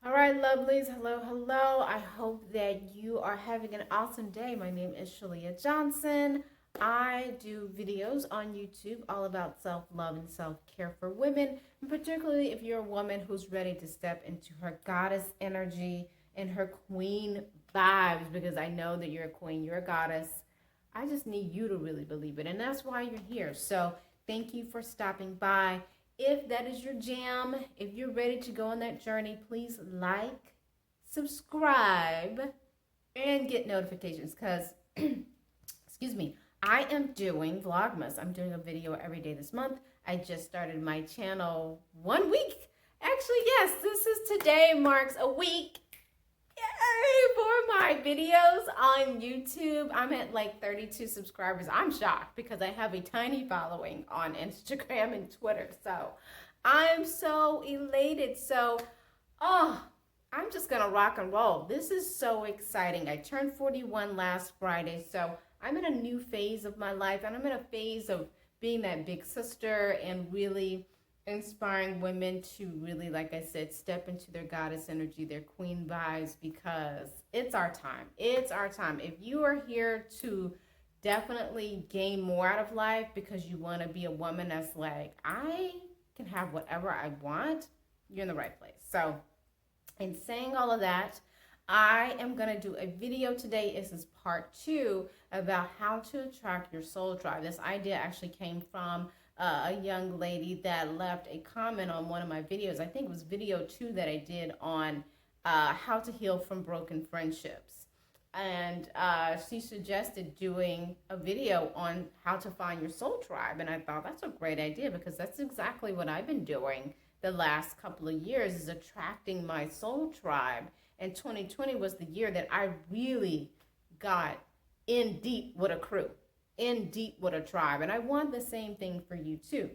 All right, lovelies. Hello, hello. I hope that you are having an awesome day. My name is Shalia Johnson. I do videos on YouTube all about self love and self care for women, and particularly if you're a woman who's ready to step into her goddess energy and her queen vibes, because I know that you're a queen, you're a goddess. I just need you to really believe it, and that's why you're here. So, thank you for stopping by. If that is your jam, if you're ready to go on that journey, please like, subscribe, and get notifications because, excuse me, I am doing Vlogmas. I'm doing a video every day this month. I just started my channel 1 week. Actually, yes, this is today marks a week. Yay! For my videos on YouTube. I'm at like 32 subscribers. I'm shocked because I have a tiny following on Instagram and Twitter. So I'm so elated. So, oh, I'm just going to rock and roll. This is so exciting. I turned 41 last Friday. So I'm in a new phase of my life, and I'm in a phase of being that big sister and really inspiring women to really, like I said, step into their goddess energy, their queen vibes, because it's our time. It's our time. If you are here to definitely gain more out of life because you want to be a woman that's like, I can have whatever I want, you're in the right place. So, in saying all of that, I am going to do a video today. This is part 2 about how to attract your soul tribe. This idea actually came from a young lady that left a comment on one of my videos. I think it was video 2 that I did on how to heal from broken friendships. And she suggested doing a video on how to find your soul tribe. And I thought that's a great idea because that's exactly what I've been doing the last couple of years, is attracting my soul tribe. And 2020 was the year that I really got in deep with a crew, in deep with a tribe. And I want the same thing for you too.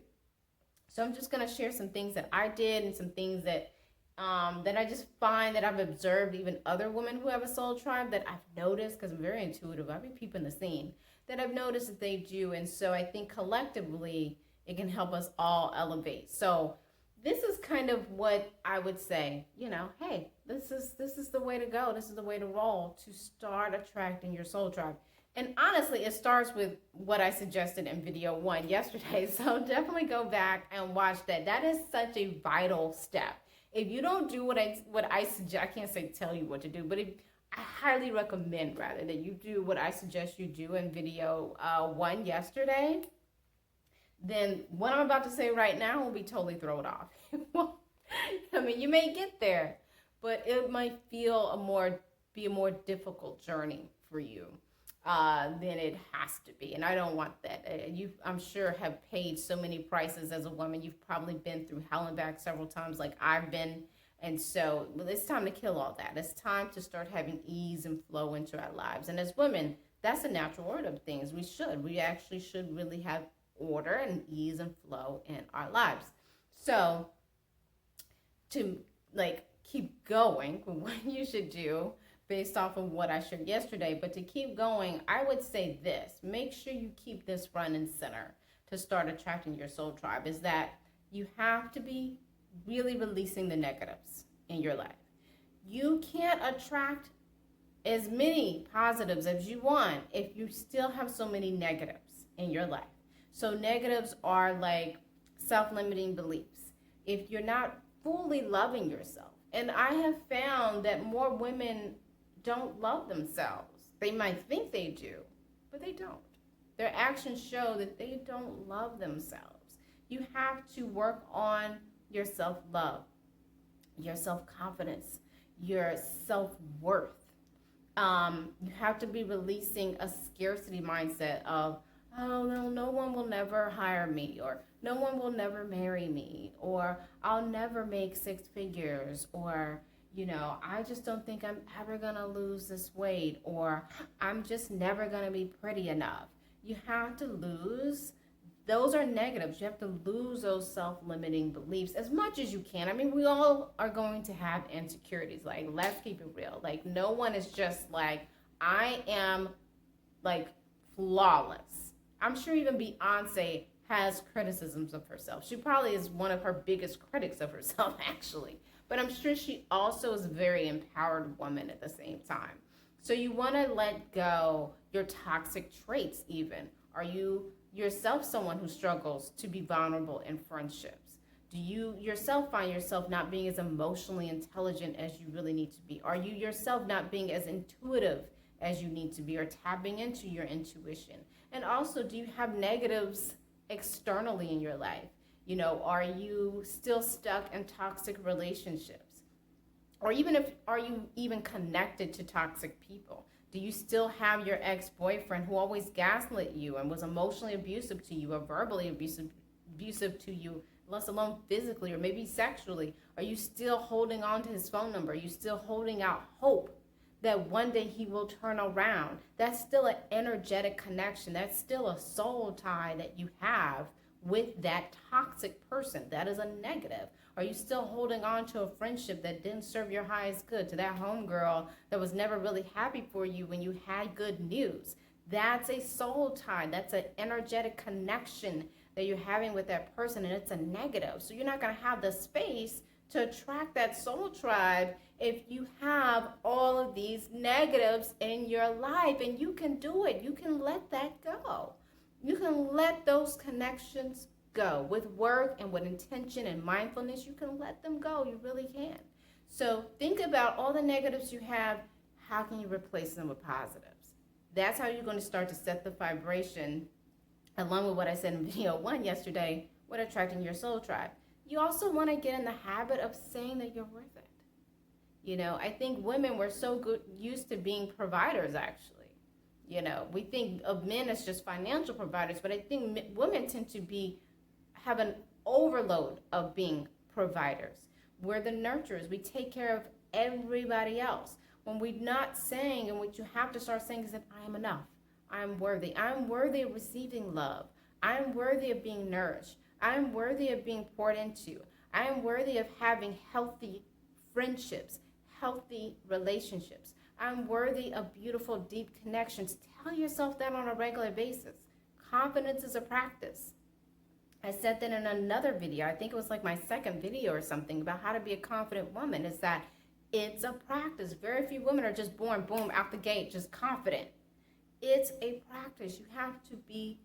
So I'm just going to share some things that I did and some things that that I just find that I've observed even other women who have a soul tribe that I've noticed, because I'm very intuitive. I read people in the scene that I've noticed that they do. And so I think collectively it can help us all elevate. So this is kind of what I would say, hey, this is the way to go. This is the way to roll to start attracting your soul tribe. And honestly, it starts with what I suggested in video 1 yesterday. So definitely go back and watch that. That is such a vital step. If you don't do what I suggest, I can't say tell you what to do, but I highly recommend rather that you do what I suggest you do in video 1 yesterday, then what I'm about to say right now will be totally thrown off. I mean, you may get there, but it might feel be a more difficult journey for you than it has to be. And I don't want that. You, I'm sure, have paid so many prices as a woman. You've probably been through hell and back several times like I've been. And so it's time to kill all that. It's time to start having ease and flow into our lives. And as women, that's a natural order of things. We actually should really have order and ease and flow in our lives. So to keep going, what you should do based off of what I shared yesterday, but to keep going, I would say this: make sure you keep this front and center to start attracting your soul tribe, is that you have to be really releasing the negatives in your life. You can't attract as many positives as you want if you still have so many negatives in your life. So negatives are like self-limiting beliefs. If you're not fully loving yourself, and I have found that more women don't love themselves. They might think they do, but they don't. Their actions show that they don't love themselves. You have to work on your self-love, your self-confidence, your self-worth. You have to be releasing a scarcity mindset of, oh, no one will never hire me, or no one will never marry me, or I'll never make 6 figures, or, I just don't think I'm ever going to lose this weight, or I'm just never going to be pretty enough. You have to lose. Those are negatives. You have to lose those self-limiting beliefs as much as you can. I mean, we all are going to have insecurities. Like, let's keep it real. Like, no one is just like, I am, like, flawless. I'm sure even Beyonce has criticisms of herself. She probably is one of her biggest critics of herself, actually. but I'm sure she also is a very empowered woman at the same time. So you want to let go your toxic traits even. Are you yourself someone who struggles to be vulnerable in friendships? Do you yourself find yourself not being as emotionally intelligent as you really need to be? Are you yourself not being as intuitive as you need to be, or tapping into your intuition? And also, do you have negatives externally in your life? Are you still stuck in toxic relationships? Or even if are you even connected to toxic people? Do you still have your ex-boyfriend who always gaslit you and was emotionally abusive to you, or verbally abusive to you, let alone physically or maybe sexually? Are you still holding on to his phone number? Are you still holding out hope that one day he will turn around? That's still an energetic connection. That's still a soul tie that you have with that toxic person. That is a negative. Are you still holding on to a friendship that didn't serve your highest good, to that homegirl that was never really happy for you when you had good news? That's a soul tie. That's an energetic connection that you're having with that person, and it's a negative. So you're not going to have the space to attract that soul tribe if you have all of these negatives in your life. And you can do it. You can let that go. You can let those connections go with work and with intention and mindfulness. You can let them go. You really can. So think about all the negatives you have. How can you replace them with positives? That's how you're going to start to set the vibration, along with what I said in video 1 yesterday, with attracting your soul tribe. You also want to get in the habit of saying that you're worth it. I think women were so used to being providers, actually. We think of men as just financial providers, but I think women tend to have an overload of being providers. We're the nurturers. We take care of everybody else. When we're not saying, and what you have to start saying is that I am enough. I'm worthy. I'm worthy of receiving love. I'm worthy of being nourished. I'm worthy of being poured into. I am worthy of having healthy friendships, healthy relationships. I'm worthy of beautiful, deep connections. Tell yourself that on a regular basis. Confidence is a practice. I said that in another video. I think it was like my second video or something, about how to be a confident woman, is that it's a practice. Very few women are just born, boom, out the gate, just confident. It's a practice. You have to be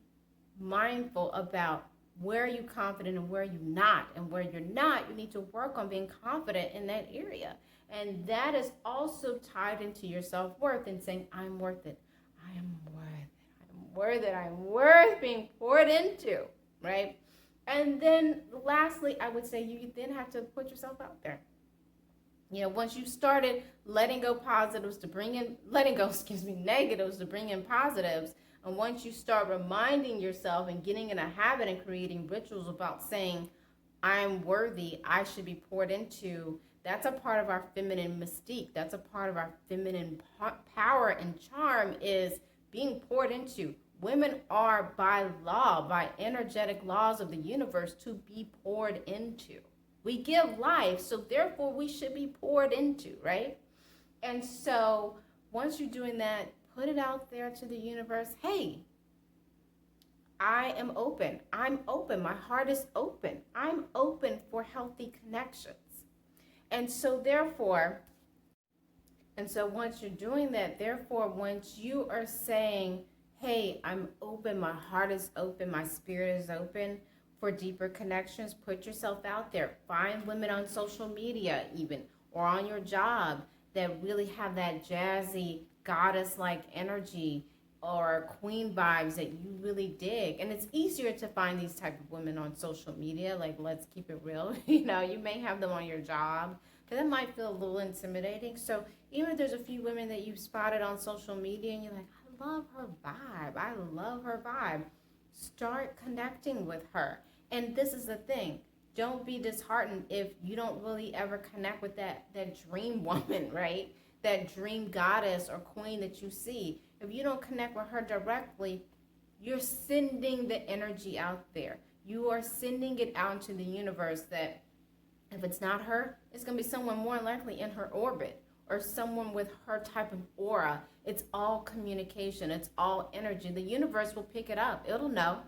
mindful about where you're confident and where you're not. And where you're not, you need to work on being confident in that area. And that is also tied into your self-worth and saying, I'm worth it. I am worth it. I'm worth it. I'm worth being poured into, right? And then lastly, I would say you then have to put yourself out there. Once you started letting go negatives to bring in positives, and once you start reminding yourself and getting in a habit and creating rituals about saying, I'm worthy, I should be poured into, that's a part of our feminine mystique. That's a part of our feminine power and charm, is being poured into. Women are by law, by energetic laws of the universe, to be poured into. We give life, so therefore we should be poured into, right? And so once you're doing that, put it out there to the universe. Hey, I am open. I'm open. My heart is open. I'm open for healthy connections. And so once you're doing that, once you are saying, hey, I'm open, my heart is open, my spirit is open for deeper connections, put yourself out there. Find women on social media even, or on your job, that really have that jazzy, goddess-like energy or queen vibes that you really dig. And it's easier to find these type of women on social media. Like, let's keep it real. You may have them on your job, but that might feel a little intimidating. So even if there's a few women that you've spotted on social media and you're like, I love her vibe, start connecting with her. And this is the thing. Don't be disheartened if you don't really ever connect with that dream woman, right? That dream goddess or queen that you see. If you don't connect with her directly, you're sending the energy out there. You are sending it out into the universe that if it's not her, it's going to be someone more likely in her orbit, or someone with her type of aura. It's all communication. It's all energy. The universe will pick it up. It'll know.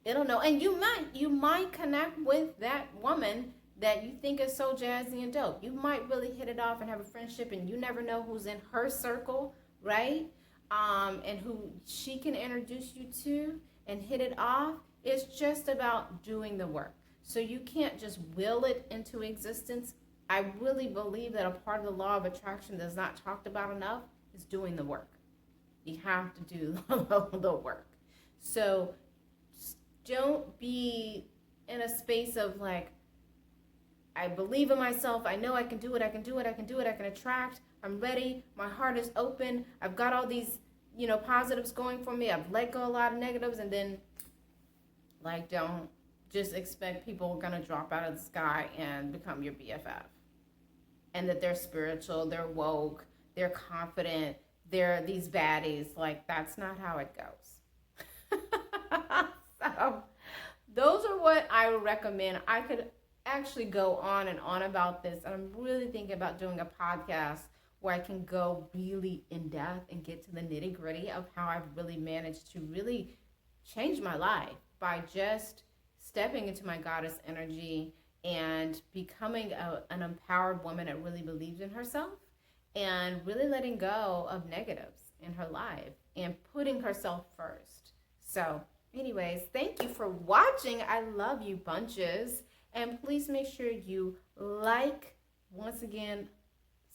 And you might connect with that woman that you think is so jazzy and dope. You might really hit it off and have a friendship, and you never know who's in her circle, right? And who she can introduce you to and hit it off. It's just about doing the work. So you can't just will it into existence. I really believe that a part of the law of attraction that's not talked about enough is doing the work. You have to do the work. So don't be in a space of like, I believe in myself. I know I can do it. I can do it. I can do it. I can attract. I'm ready. My heart is open. I've got all these, positives going for me. I've let go a lot of negatives. And then, like, don't just expect people are going to drop out of the sky and become your BFF. And that they're spiritual, they're woke, they're confident, they're these baddies. Like, that's not how it goes. So, those are what I would recommend. I could actually go on and on about this. And I'm really thinking about doing a podcast where I can go really in depth and get to the nitty gritty of how I've really managed to really change my life by just stepping into my goddess energy and becoming an empowered woman that really believes in herself and really letting go of negatives in her life and putting herself first. So anyways, thank you for watching. I love you bunches. And please make sure you like, once again,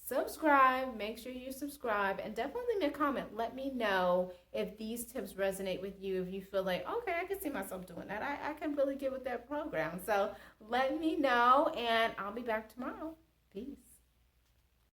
subscribe. Make sure you subscribe. And definitely leave me a comment. Let me know if these tips resonate with you. If you feel like, okay, I can see myself doing that. I can really get with that program. So let me know. And I'll be back tomorrow. Peace.